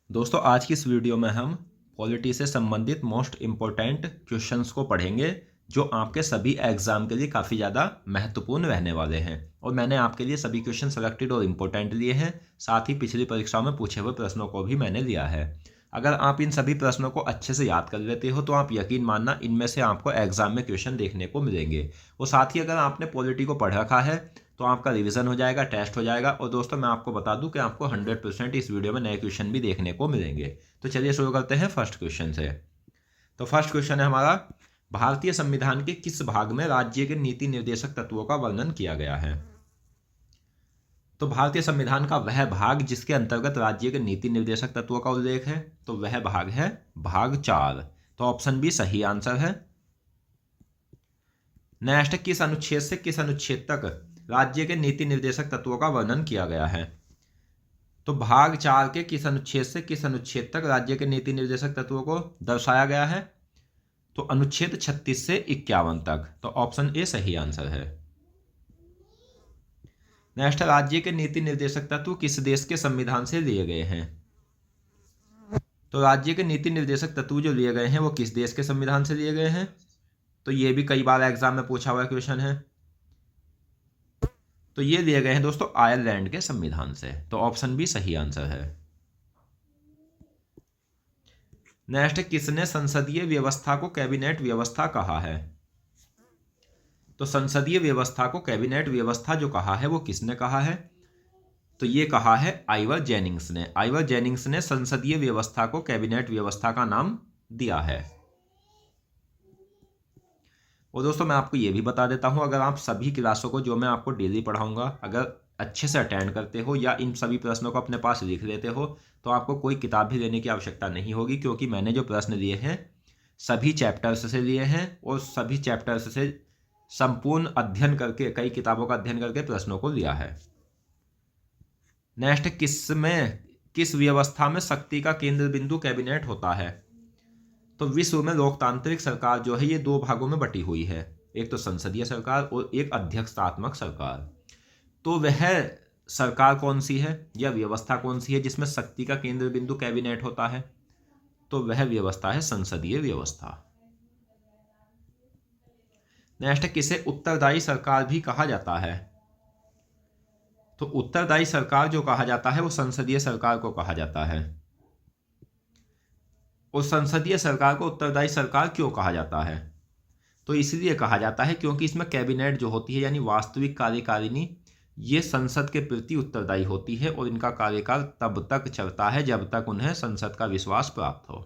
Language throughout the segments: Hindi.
दोस्तों आज की इस वीडियो में हम पॉलिटी से संबंधित मोस्ट इम्पोर्टेंट क्वेश्चंस को पढ़ेंगे जो आपके सभी एग्जाम के लिए काफ़ी ज़्यादा महत्वपूर्ण रहने वाले हैं। और मैंने आपके लिए सभी क्वेश्चन सेलेक्टेड और इम्पोर्टेंट लिए हैं, साथ ही पिछली परीक्षाओं में पूछे हुए प्रश्नों को भी मैंने लिया है। अगर आप इन सभी प्रश्नों को अच्छे से याद कर लेते हो तो आप यकीन मानना इनमें से आपको एग्जाम में क्वेश्चन देखने को मिलेंगे। और साथ ही अगर आपने पॉलिटी को पढ़ रखा है तो आपका रिवीजन हो जाएगा, टेस्ट हो जाएगा। और दोस्तों मैं आपको बता दूं कि आपको 100% इस वीडियो में नए क्वेश्चन भी देखने को मिलेंगे। तो चलिए शुरू करते हैं फर्स्ट क्वेश्चन से। तो फर्स्ट क्वेश्चन है हमारा, भारतीय संविधान के किस भाग में राज्य के नीति निर्देशक तत्वों का वर्णन किया गया है? तो भारतीय संविधान का वह भाग जिसके अंतर्गत राज्य के नीति निर्देशक तत्वों का उल्लेख है, तो वह भाग है भाग 4। तो ऑप्शन बी सही आंसर है। नेक्स्ट, किस अनुच्छेद से किस अनुच्छेद तक राज्य के नीति निर्देशक तत्वों का वर्णन किया गया है? तो भाग 4 के किस अनुच्छेद से किस अनुच्छेद तक राज्य के नीति निर्देशक तत्वों को दर्शाया गया है? तो अनुच्छेद 36 से 51 तक। तो ऑप्शन ए सही आंसर है। नेक्स्ट, राज्य के नीति निर्देशक तत्व किस देश के संविधान से लिए गए हैं? तो राज्य के नीति निर्देशक तत्व जो लिए गए हैं वो किस देश के संविधान से लिए गए हैं? तो ये भी कई बार एग्जाम में पूछा हुआ क्वेश्चन है। तो ये लिए गए हैं दोस्तों आयरलैंड के संविधान से। तो ऑप्शन बी सही आंसर है। नेक्स्ट, किसने संसदीय व्यवस्था को कैबिनेट व्यवस्था कहा है? तो संसदीय व्यवस्था को कैबिनेट व्यवस्था जो कहा है वो किसने कहा है? तो ये कहा है आइवर जेनिंग्स ने। आइवर जेनिंग्स ने संसदीय व्यवस्था को कैबिनेट व्यवस्था का नाम दिया है। और दोस्तों मैं आपको ये भी बता देता हूँ, अगर आप सभी क्लासों को जो मैं आपको डेली पढ़ाऊंगा अगर अच्छे से अटेंड करते हो या इन सभी प्रश्नों को अपने पास लिख लेते हो तो आपको कोई किताब भी लेने की आवश्यकता नहीं होगी, क्योंकि मैंने जो प्रश्न लिए हैं सभी चैप्टर्स से लिए हैं और सभी चैप्टर्स से संपूर्ण अध्ययन करके, कई किताबों का अध्ययन करके प्रश्नों को लिया है। नेक्स्ट, किस व्यवस्था में शक्ति का केंद्र बिंदु कैबिनेट होता है? तो विश्व में लोकतांत्रिक सरकार जो है ये दो भागों में बटी हुई है, एक तो संसदीय सरकार और एक अध्यक्षतात्मक सरकार। तो वह सरकार कौन सी है या व्यवस्था कौन सी है जिसमें शक्ति का केंद्र बिंदु कैबिनेट होता है? तो वह व्यवस्था है संसदीय व्यवस्था। नेक्स्ट, किसे उत्तरदायी सरकार भी कहा जाता है? तो उत्तरदायी सरकार जो कहा जाता है वो संसदीय सरकार को कहा जाता है। और संसदीय सरकार को उत्तरदायी सरकार क्यों कहा जाता है? तो इसलिए कहा जाता है क्योंकि इसमें कैबिनेट जो होती है यानी वास्तविक कार्यकारिणी ये संसद के प्रति उत्तरदायी होती है और इनका कार्यकाल तब तक चलता है जब तक उन्हें संसद का विश्वास प्राप्त हो।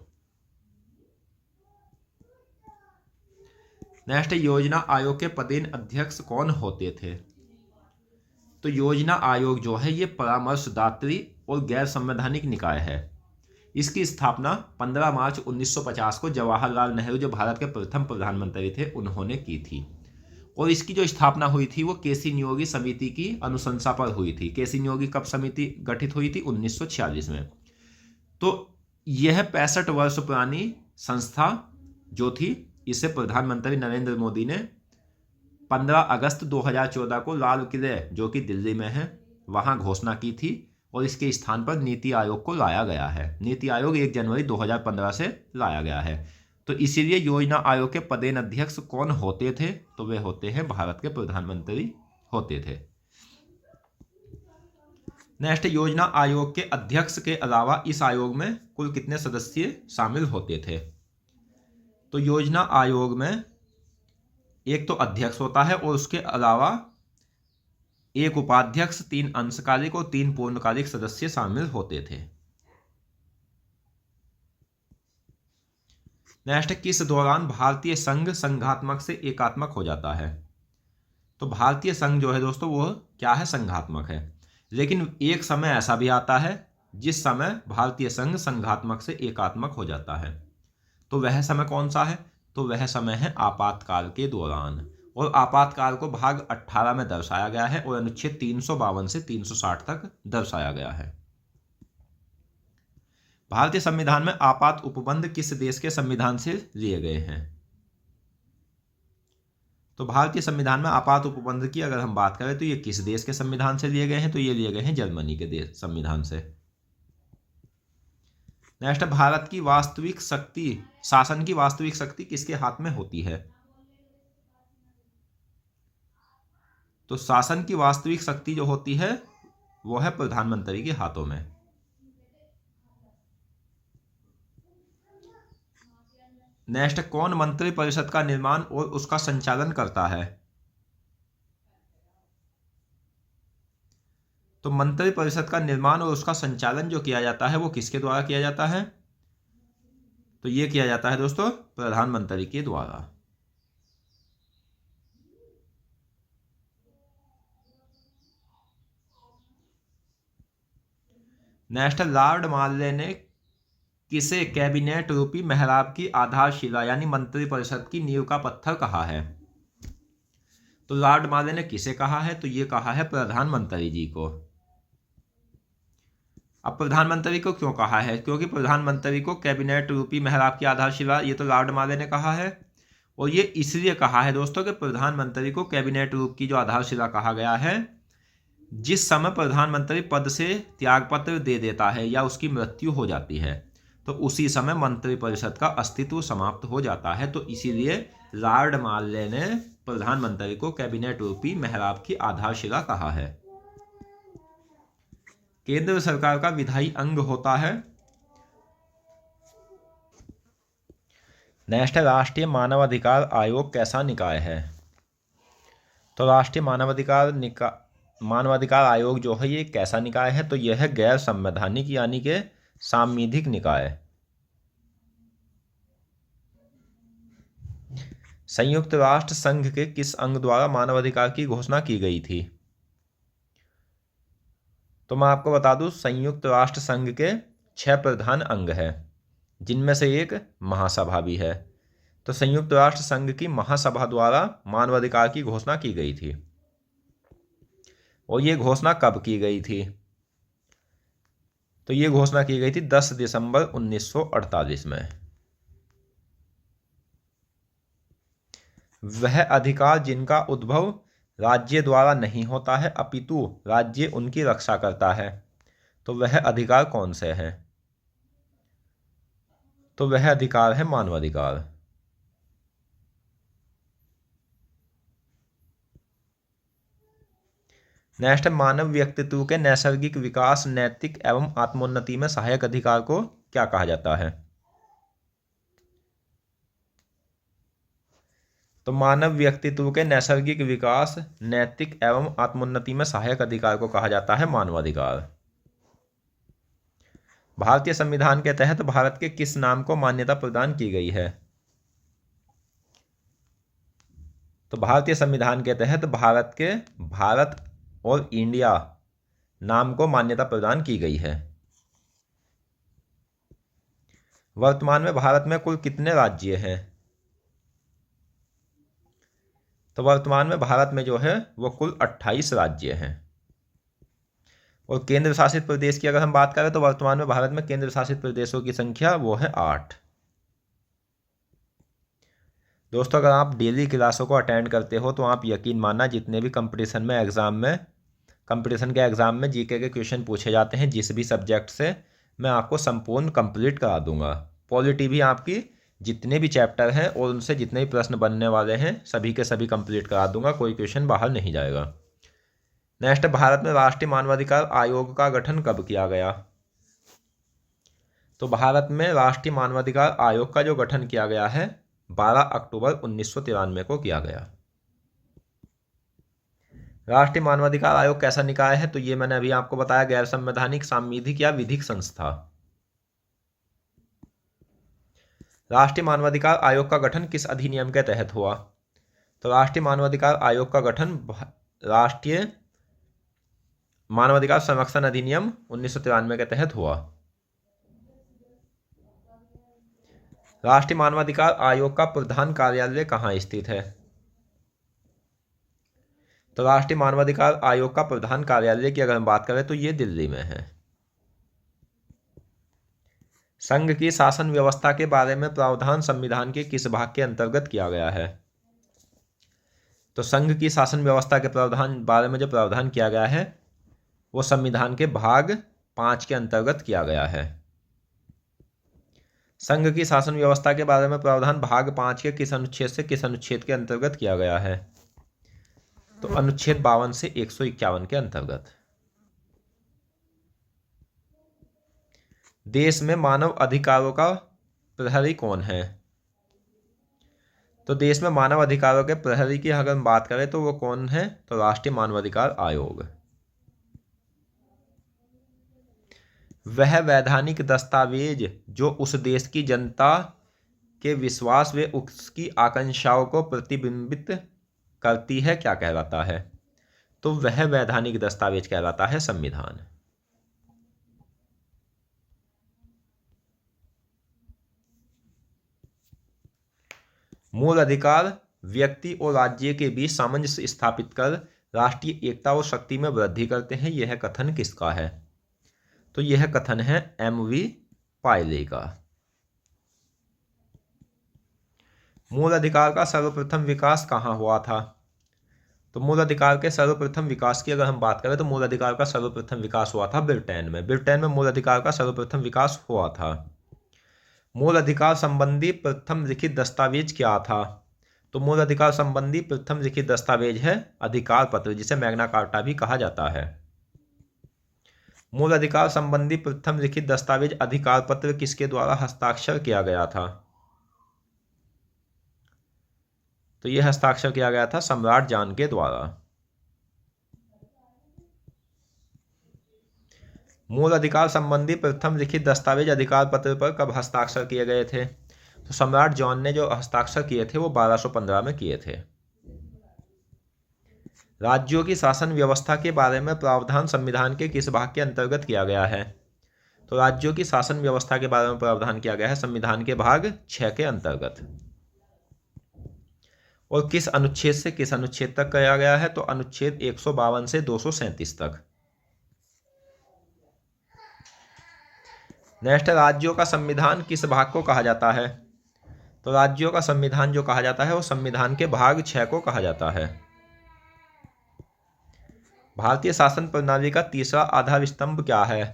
नेक्स्ट, योजना आयोग के पदेन अध्यक्ष कौन होते थे? तो योजना आयोग जो है ये परामर्शदात्री और गैर संवैधानिक निकाय है। इसकी स्थापना 15 मार्च 1950 को जवाहरलाल नेहरू जो भारत के प्रथम प्रधानमंत्री थे उन्होंने की थी। और इसकी जो स्थापना हुई थी वो केसी नियोगी समिति की अनुशंसा पर हुई थी। केसी नियोगी कब समिति गठित हुई थी? 1946 में। तो यह 65 वर्ष पुरानी संस्था जो थी इसे प्रधानमंत्री नरेंद्र मोदी ने 15 अगस्त 2014 को लाल किले जो कि दिल्ली में है वहां घोषणा की थी और इसके स्थान पर नीति आयोग को लाया गया है। नीति आयोग 1 जनवरी 2015 से लाया गया है। तो इसीलिए योजना आयोग के पदेन अध्यक्ष कौन होते थे? तो वे होते हैं भारत के प्रधानमंत्री होते थे। नेक्स्ट, योजना आयोग के अध्यक्ष के अलावा इस आयोग में कुल कितने सदस्य शामिल होते थे? तो योजना आयोग में एक तो अध्यक्ष होता है और उसके अलावा एक उपाध्यक्ष, 3 अंशकालिक और 3 पूर्णकालिक सदस्य शामिल होते थे। नेक्स्ट, किस दौरान भारतीय संघ संघात्मक से एकात्मक हो जाता है? तो भारतीय संघ जो है दोस्तों वो क्या है? संघात्मक है। लेकिन एक समय ऐसा भी आता है जिस समय भारतीय संघ संघात्मक से एकात्मक हो जाता है। तो वह समय कौन सा है? तो वह समय है आपातकाल के दौरान। और आपातकाल को भाग 18 में दर्शाया गया है और अनुच्छेद 352 से 360 तक दर्शाया गया है। भारतीय संविधान में आपात उपबंध किस देश के संविधान से लिए गए हैं? तो भारतीय संविधान में आपात उपबंध की अगर हम बात करें तो ये किस देश के संविधान से लिए गए हैं? तो ये लिए गए हैं जर्मनी के देश संविधान से। नेक्स्ट, भारत की वास्तविक शक्ति, शासन की वास्तविक शक्ति किसके हाथ में होती है? तो शासन की वास्तविक शक्ति जो होती है वो है प्रधानमंत्री के हाथों में। नेक्स्ट, कौन मंत्री परिषद का निर्माण और उसका संचालन करता है? तो मंत्री परिषद का निर्माण और उसका संचालन जो किया जाता है वो किसके द्वारा किया जाता है? तो ये किया जाता है दोस्तों प्रधानमंत्री के द्वारा। नेक्स्ट, लॉर्ड मार्ले ने किसे कैबिनेट रूपी मेहराब की आधारशिला यानी मंत्री परिषद की नींव का पत्थर कहा है? तो लॉर्ड मार्ले ने किसे कहा है? तो ये कहा है प्रधानमंत्री जी को। अब प्रधानमंत्री को क्यों कहा है? क्योंकि प्रधानमंत्री को कैबिनेट रूपी मेहराब की आधारशिला ये तो लॉर्ड मार्ले ने कहा है, और ये इसलिए कहा है दोस्तों कि प्रधानमंत्री को कैबिनेट रूप की जो आधारशिला कहा गया है, जिस समय प्रधानमंत्री पद से त्यागपत्र दे देता है या उसकी मृत्यु हो जाती है तो उसी समय मंत्रिपरिषद का अस्तित्व समाप्त हो जाता है। तो इसीलिए लॉर्ड मार्ले ने प्रधानमंत्री को कैबिनेट रूपी मेहराब की आधारशिला कहा है। केंद्र सरकार का विधायी अंग होता है। नेक्स्ट, राष्ट्रीय मानवाधिकार आयोग कैसा निकाय है? तो राष्ट्रीय मानवाधिकार आयोग जो है ये कैसा निकाय है? तो यह है गैर संवैधानिक यानी कि सांविधिक निकाय। संयुक्त राष्ट्र संघ के किस अंग द्वारा मानवाधिकार की घोषणा की गई थी? तो मैं आपको बता दूं, संयुक्त राष्ट्र संघ के 6 प्रधान अंग हैं, जिनमें से एक महासभा भी है। तो संयुक्त राष्ट्र संघ की महासभा द्वारा मानवाधिकार की घोषणा की गई थी। और ये घोषणा कब की गई थी? तो ये घोषणा की गई थी 10 दिसंबर 1948 में। वह अधिकार जिनका उद्भव राज्य द्वारा नहीं होता है अपितु राज्य उनकी रक्षा करता है, तो वह अधिकार कौन से हैं? तो वह अधिकार है मानवाधिकार। नेक्स्ट, मानव व्यक्तित्व के नैसर्गिक विकास, नैतिक एवं आत्मोन्नति में सहायक अधिकार को क्या कहा जाता है? तो मानव व्यक्तित्व के नैसर्गिक विकास, नैतिक एवं आत्मोन्नति में सहायक अधिकार को कहा जाता है मानवाधिकार। भारतीय संविधान के तहत भारत के किस नाम को मान्यता प्रदान की गई है? तो भारतीय संविधान के तहत भारत के भारत और इंडिया नाम को मान्यता प्रदान की गई है। वर्तमान में भारत में कुल कितने राज्य हैं? तो वर्तमान में भारत में जो है वो कुल 28 राज्य हैं। और केंद्र शासित प्रदेश की अगर हम बात करें तो वर्तमान में भारत में केंद्र शासित प्रदेशों की संख्या वो है 8। दोस्तों, अगर आप डेली क्लासों को अटेंड करते हो तो आप यकीन मानना जितने भी कंपटीशन के एग्ज़ाम में जीके के क्वेश्चन पूछे जाते हैं जिस भी सब्जेक्ट से, मैं आपको संपूर्ण कंप्लीट करा दूंगा। पॉलिटी भी आपकी जितने भी चैप्टर हैं और उनसे जितने भी प्रश्न बनने वाले हैं सभी के सभी कंप्लीट करा दूंगा, कोई क्वेश्चन बाहर नहीं जाएगा। नेक्स्ट, भारत में राष्ट्रीय मानवाधिकार आयोग का गठन कब किया गया? तो भारत में राष्ट्रीय मानवाधिकार आयोग का जो गठन किया गया है 12 अक्टूबर 1993 को किया गया। राष्ट्रीय मानवाधिकार आयोग कैसा निकाय है? तो ये मैंने अभी आपको बताया, गैर संवैधानिक, सांविधिक या विधिक संस्था। राष्ट्रीय मानवाधिकार आयोग का गठन किस अधिनियम के तहत हुआ? तो राष्ट्रीय मानवाधिकार आयोग का गठन राष्ट्रीय मानवाधिकार संरक्षण अधिनियम 1993 के तहत हुआ। राष्ट्रीय मानवाधिकार आयोग का प्रधान कार्यालय कहाँ स्थित है? तो राष्ट्रीय मानवाधिकार आयोग का प्रधान कार्यालय की अगर हम बात करें तो ये दिल्ली में है। संघ की शासन व्यवस्था के बारे में प्रावधान संविधान के किस भाग के अंतर्गत किया गया है? तो संघ की शासन व्यवस्था के प्रावधान बारे में जो प्रावधान किया गया है वो संविधान के भाग 5 के अंतर्गत किया गया है। संघ की शासन व्यवस्था के बारे में प्रावधान भाग 5 के किस अनुच्छेद से किस अनुच्छेद के अंतर्गत किया गया है? तो अनुच्छेद 52 से 151 के अंतर्गत। देश में मानव अधिकारों का प्रहरी कौन है? तो देश में मानव अधिकारों के प्रहरी की अगर हम बात करें तो वो कौन है? तो राष्ट्रीय मानवाधिकार आयोग। वह वैधानिक दस्तावेज जो उस देश की जनता के विश्वास व उसकी आकांक्षाओं को प्रतिबिंबित करती है क्या कहलाता है? तो वह वैधानिक दस्तावेज कहलाता है संविधान। मूल अधिकार व्यक्ति और राज्य के बीच सामंजस्य स्थापित कर राष्ट्रीय एकता और शक्ति में वृद्धि करते हैं। यह कथन किसका है? तो यह कथन है एम.वी. पायले का। मूल अधिकार का सर्वप्रथम विकास कहाँ हुआ था? तो मूल अधिकार के सर्वप्रथम विकास की अगर हम बात करें तो मूल अधिकार का सर्वप्रथम विकास हुआ था ब्रिटेन में। ब्रिटेन में मूल अधिकार का सर्वप्रथम विकास हुआ था। मूल अधिकार संबंधी प्रथम लिखित दस्तावेज क्या था? तो मूल अधिकार संबंधी प्रथम लिखित दस्तावेज है अधिकार पत्र, जिसे मैग्ना कार्टा भी कहा जाता है। मूल अधिकार संबंधी प्रथम लिखित दस्तावेज अधिकार पत्र किसके द्वारा हस्ताक्षर किया गया था? तो यह हस्ताक्षर किया गया था सम्राट जॉन के द्वारा। मूल अधिकार संबंधी प्रथम लिखित दस्तावेज अधिकार पत्र पर कब हस्ताक्षर किए गए थे? तो सम्राट जॉन ने जो हस्ताक्षर किए थे वो 1215 में किए थे। राज्यों की शासन व्यवस्था के बारे में प्रावधान संविधान के किस भाग के अंतर्गत किया गया है? तो राज्यों की शासन व्यवस्था के बारे में प्रावधान किया गया है संविधान के भाग 6 के अंतर्गत। और किस अनुच्छेद से किस अनुच्छेद तक किया गया है? तो अनुच्छेद 152 से 237 तक। नेक्स्ट, राज्यों का संविधान किस भाग को कहा जाता है? तो राज्यों का संविधान जो कहा जाता है वो संविधान के भाग 6 को कहा जाता है। भारतीय शासन प्रणाली का तीसरा आधार स्तंभ क्या है?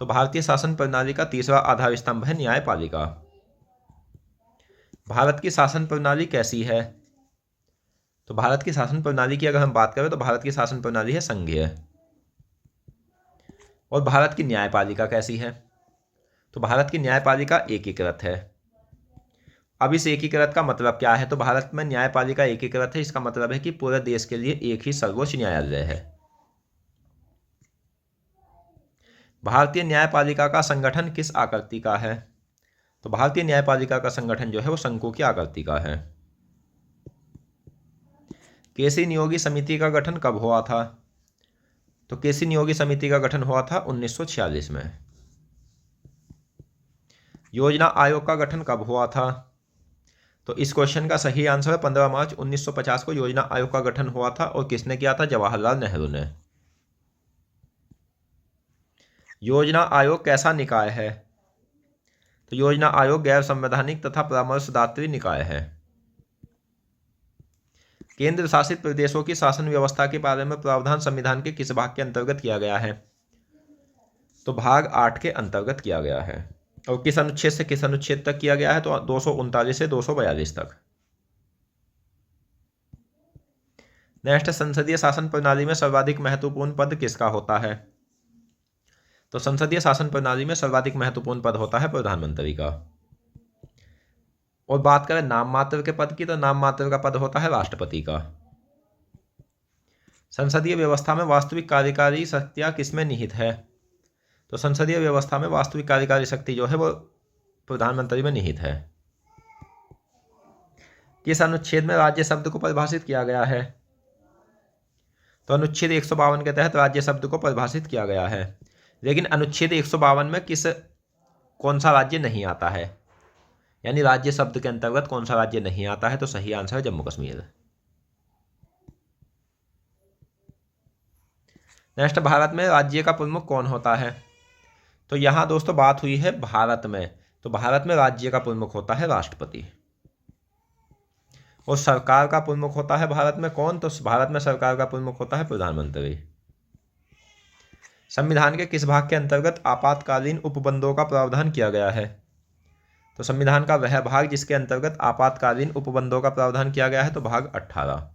तो भारतीय शासन प्रणाली का तीसरा आधार स्तंभ है न्यायपालिका। भारत की शासन प्रणाली कैसी है? तो भारत की शासन प्रणाली की अगर हम बात करें तो भारत की शासन प्रणाली है संघीय। और भारत की न्यायपालिका कैसी है? तो भारत की न्यायपालिका एकीकृत है। अब इस एकीकृत का मतलब क्या है? तो भारत में न्यायपालिका एकीकृत है, इसका मतलब है कि पूरे देश के लिए एक ही सर्वोच्च न्यायालय है। भारतीय न्यायपालिका का संगठन किस आकृति का है? तो भारतीय न्यायपालिका का संगठन जो है वो शंकु की आकृति का है। केसी नियोगी समिति का गठन कब हुआ था? तो केसी नियोगी समिति का गठन हुआ था 1946 में। योजना आयोग का गठन कब हुआ था? तो इस क्वेश्चन का सही आंसर है 15 मार्च 1950 को योजना आयोग का गठन हुआ था। और किसने किया था? जवाहरलाल नेहरू ने। योजना आयोग कैसा निकाय है? तो योजना आयोग गैर संवैधानिक तथा परामर्शदात्री निकाय है। केंद्र शासित प्रदेशों की शासन व्यवस्था के बारे में प्रावधान संविधान के किस भाग के अंतर्गत किया गया है? तो भाग 8 के अंतर्गत किया गया है। और किस अनुच्छेद से किस अनुच्छेद तक किया गया है? तो 239 से 242 तक। नेक्स्ट, संसदीय शासन प्रणाली में सर्वाधिक महत्वपूर्ण पद किसका होता है? तो संसदीय शासन प्रणाली में सर्वाधिक महत्वपूर्ण पद होता है प्रधानमंत्री का। और बात करें नाम मात्र के पद की तो नाम मात्र का पद होता है राष्ट्रपति का। संसदीय व्यवस्था में वास्तविक कार्यकारी शक्तियां किसमें निहित है? तो संसदीय व्यवस्था में वास्तविक कार्यकारी शक्ति जो है वो प्रधानमंत्री में निहित है। किस अनुच्छेद में राज्य शब्द को परिभाषित किया गया है? तो अनुच्छेद 152 के तहत राज्य शब्द को परिभाषित किया गया है। लेकिन अनुच्छेद 152 में कौन सा राज्य नहीं आता है, यानी राज्य शब्द के अंतर्गत कौन सा राज्य नहीं आता है? तो सही आंसर है जम्मू कश्मीर। नेक्स्ट, भारत में राज्य का प्रमुख कौन होता है? तो यहां दोस्तों बात हुई है भारत में, तो भारत में राज्य का प्रमुख होता है राष्ट्रपति। और सरकार का प्रमुख होता है भारत में कौन? तो भारत में सरकार का प्रमुख होता है प्रधानमंत्री। संविधान के किस भाग के अंतर्गत आपातकालीन उपबंधों का प्रावधान किया गया है? तो संविधान का वह भाग जिसके अंतर्गत आपातकालीन उपबंधों का प्रावधान किया गया है, तो भाग 18।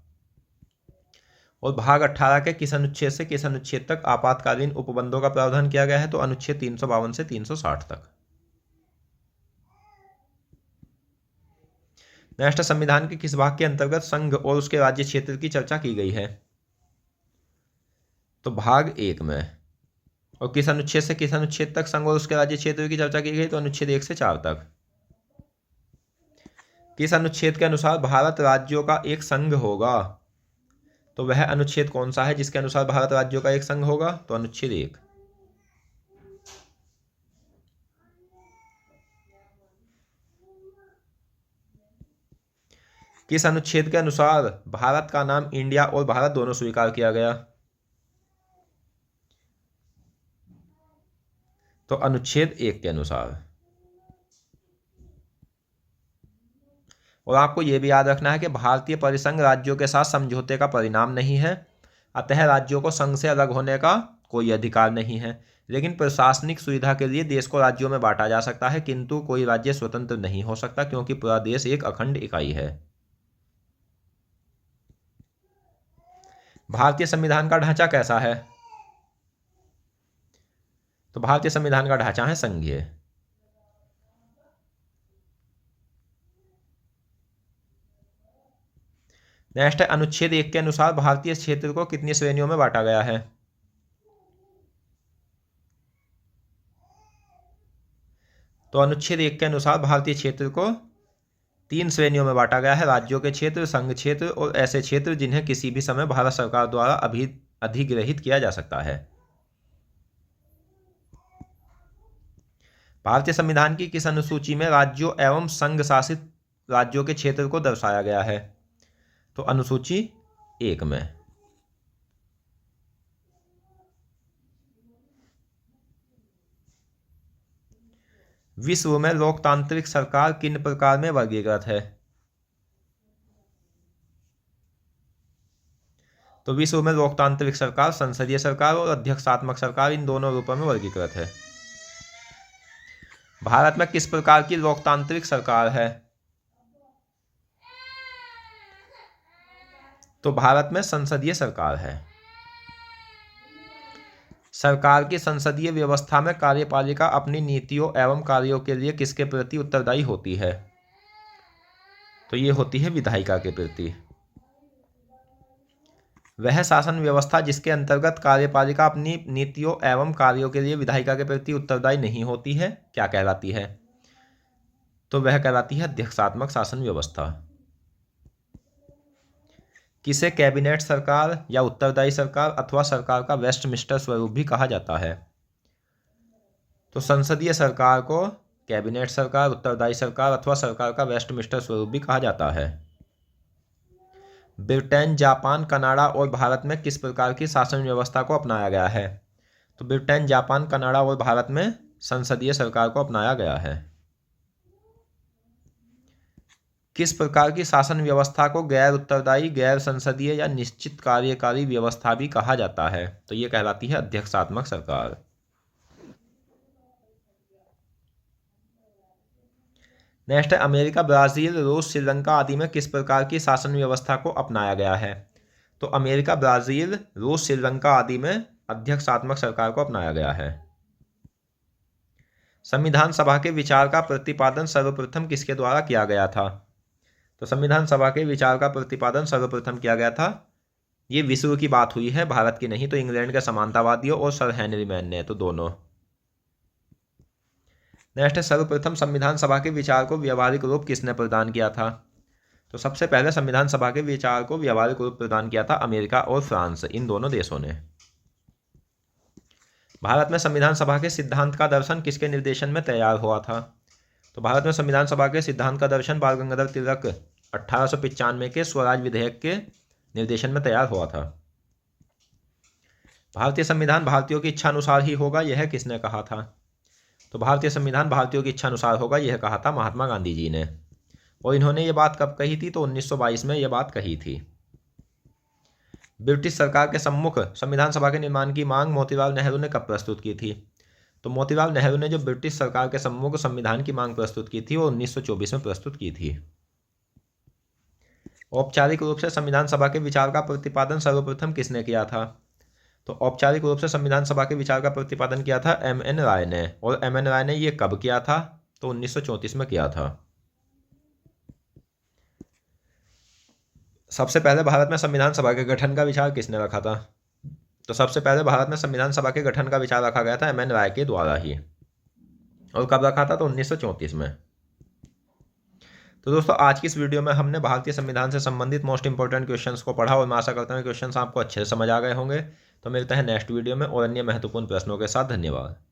और भाग 18 के किस अनुच्छेद से किस अनुच्छेद तक आपातकालीन उपबंधों का प्रावधान किया गया है, तो अनुच्छेद 352 से 360 तक। नेक्स्ट, संविधान के किस भाग के अंतर्गत संघ और उसके राज्य क्षेत्र की चर्चा की गई है, तो भाग 1 में। और किस अनुच्छेद से किस अनुच्छेद तक संघ और उसके राज्य क्षेत्र की चर्चा की गई, तो अनुच्छेद 1 से 4 तक। किस अनुच्छेद के अनुसार भारत राज्यों का एक संघ होगा, तो वह अनुच्छेद कौन सा है जिसके अनुसार भारत राज्यों का एक संघ होगा, तो अनुच्छेद 1। किस अनुच्छेद के अनुसार भारत का नाम इंडिया और भारत दोनों स्वीकार किया गया, तो अनुच्छेद 1 के अनुसार। और आपको यह भी याद रखना है कि भारतीय परिसंघ राज्यों के साथ समझौते का परिणाम नहीं है, अतः राज्यों को संघ से अलग होने का कोई अधिकार नहीं है। लेकिन प्रशासनिक सुविधा के लिए देश को राज्यों में बांटा जा सकता है, किंतु कोई राज्य स्वतंत्र नहीं हो सकता, क्योंकि पूरा देश एक अखंड इकाई है। भारतीय संविधान का ढांचा कैसा है, तो भारतीय संविधान का ढांचा है संघीय। नेक्स्ट है, अनुच्छेद 1 के अनुसार भारतीय क्षेत्र को कितनी श्रेणियों में बांटा गया है, तो अनुच्छेद 1 के अनुसार भारतीय क्षेत्र को 3 श्रेणियों में बांटा गया है। राज्यों के क्षेत्र, संघ क्षेत्र और ऐसे क्षेत्र जिन्हें किसी भी समय भारत सरकार द्वारा अधिग्रहित किया जा सकता है। भारतीय संविधान की किस अनुसूची में राज्यों एवं संघ शासित राज्यों के क्षेत्र को दर्शाया गया है, तो अनुसूची 1 में। विश्व में लोकतांत्रिक सरकार किन प्रकार में वर्गीकृत है, तो विश्व में लोकतांत्रिक सरकार संसदीय सरकार और अध्यक्षात्मक सरकार इन दोनों रूपों में वर्गीकृत है। भारत में किस प्रकार की लोकतांत्रिक सरकार है, तो भारत में संसदीय सरकार है। सरकार की संसदीय व्यवस्था में कार्यपालिका अपनी नीतियों एवं कार्यों के लिए किसके प्रति उत्तरदायी होती है, तो ये होती है विधायिका के प्रति। वह शासन व्यवस्था जिसके अंतर्गत कार्यपालिका अपनी नीतियों एवं कार्यों के लिए विधायिका के प्रति उत्तरदायी नहीं होती है, क्या कहलाती है, तो वह कहलाती है अध्यक्षात्मक शासन व्यवस्था। किसे कैबिनेट सरकार या उत्तरदायी सरकार अथवा सरकार का वेस्टमिंस्टर स्वरूप भी कहा जाता है, तो संसदीय सरकार को कैबिनेट सरकार, उत्तरदायी सरकार अथवा सरकार का वेस्टमिंस्टर स्वरूप भी कहा जाता है। ब्रिटेन, जापान, कनाडा और भारत में किस प्रकार की शासन व्यवस्था को अपनाया गया है, तो ब्रिटेन, जापान, कनाडा और भारत में संसदीय सरकार को अपनाया गया है। किस प्रकार की शासन व्यवस्था को गैर उत्तरदायी, गैर संसदीय या निश्चित कार्यकारी व्यवस्था भी कहा जाता है, तो ये कहलाती है अध्यक्षात्मक सरकार। नेक्स्ट है, अमेरिका, ब्राजील, रूस, श्रीलंका आदि में किस प्रकार की शासन व्यवस्था को अपनाया गया है, तो अमेरिका, ब्राजील, रूस, श्रीलंका आदि में अध्यक्षात्मक सरकार को अपनाया गया है। संविधान सभा के विचार का प्रतिपादन सर्वप्रथम किसके द्वारा किया गया था, तो संविधान सभा के विचार का प्रतिपादन सर्वप्रथम किया गया था, ये विश्व की बात हुई है, भारत की नहीं, तो इंग्लैंड के समानतावादियों और सर हेनरी मैन ने, तो दोनों। नेक्स्ट है, सर्वप्रथम संविधान सभा के विचार को व्यावहारिक रूप किसने प्रदान किया था, तो सबसे पहले संविधान सभा के विचार को व्यावहारिक रूप प्रदान किया था अमेरिका और फ्रांस, इन दोनों देशों ने। भारत में संविधान सभा के सिद्धांत का दर्शन किसके निर्देशन में तैयार हुआ था, तो भारत में संविधान सभा के सिद्धांत का दर्शन बाल गंगाधर तिलक 1895 के स्वराज विधेयक के निर्देशन में तैयार हुआ था। भारतीय संविधान भारतीयों की इच्छा अनुसार ही होगा, यह किसने कहा था, तो भारतीय संविधान भारतीयों की इच्छा अनुसार होगा, यह कहा था महात्मा गांधी जी ने। और इन्होंने ये बात कब कही थी, तो 1922 में यह बात कही थी। ब्रिटिश सरकार के सम्मुख संविधान सभा के निर्माण की मांग मोतीलाल नेहरू ने कब प्रस्तुत की थी, तो मोतीलाल नेहरू ने जो ब्रिटिश सरकार के सम्मुख संविधान की मांग प्रस्तुत की थी वो 1924 में प्रस्तुत की थी। औपचारिक रूप से संविधान सभा के विचार का प्रतिपादन सर्वप्रथम किसने किया था? तो औपचारिक रूप से संविधान सभा के विचार का प्रतिपादन किया था एम.एन. राय ने। और एम.एन. राय ने ये कब किया था? तो 1934 में किया था। सबसे पहले भारत में संविधान सभा के गठन का विचार किसने रखा था? तो सबसे पहले भारत में संविधान सभा के गठन का विचार रखा गया था एम.एन. राय के द्वारा ही। और कब रखा था? तो 1934 में। तो दोस्तों आज की इस वीडियो में हमने भारतीय संविधान से संबंधित मोस्ट इंपॉर्टेंट क्वेश्चंस को पढ़ा और मैं आशा करता हूँ क्वेश्चंस आपको अच्छे से समझ आ गए होंगे। तो मिलते हैं नेक्स्ट वीडियो में और अन्य महत्वपूर्ण प्रश्नों के साथ। धन्यवाद।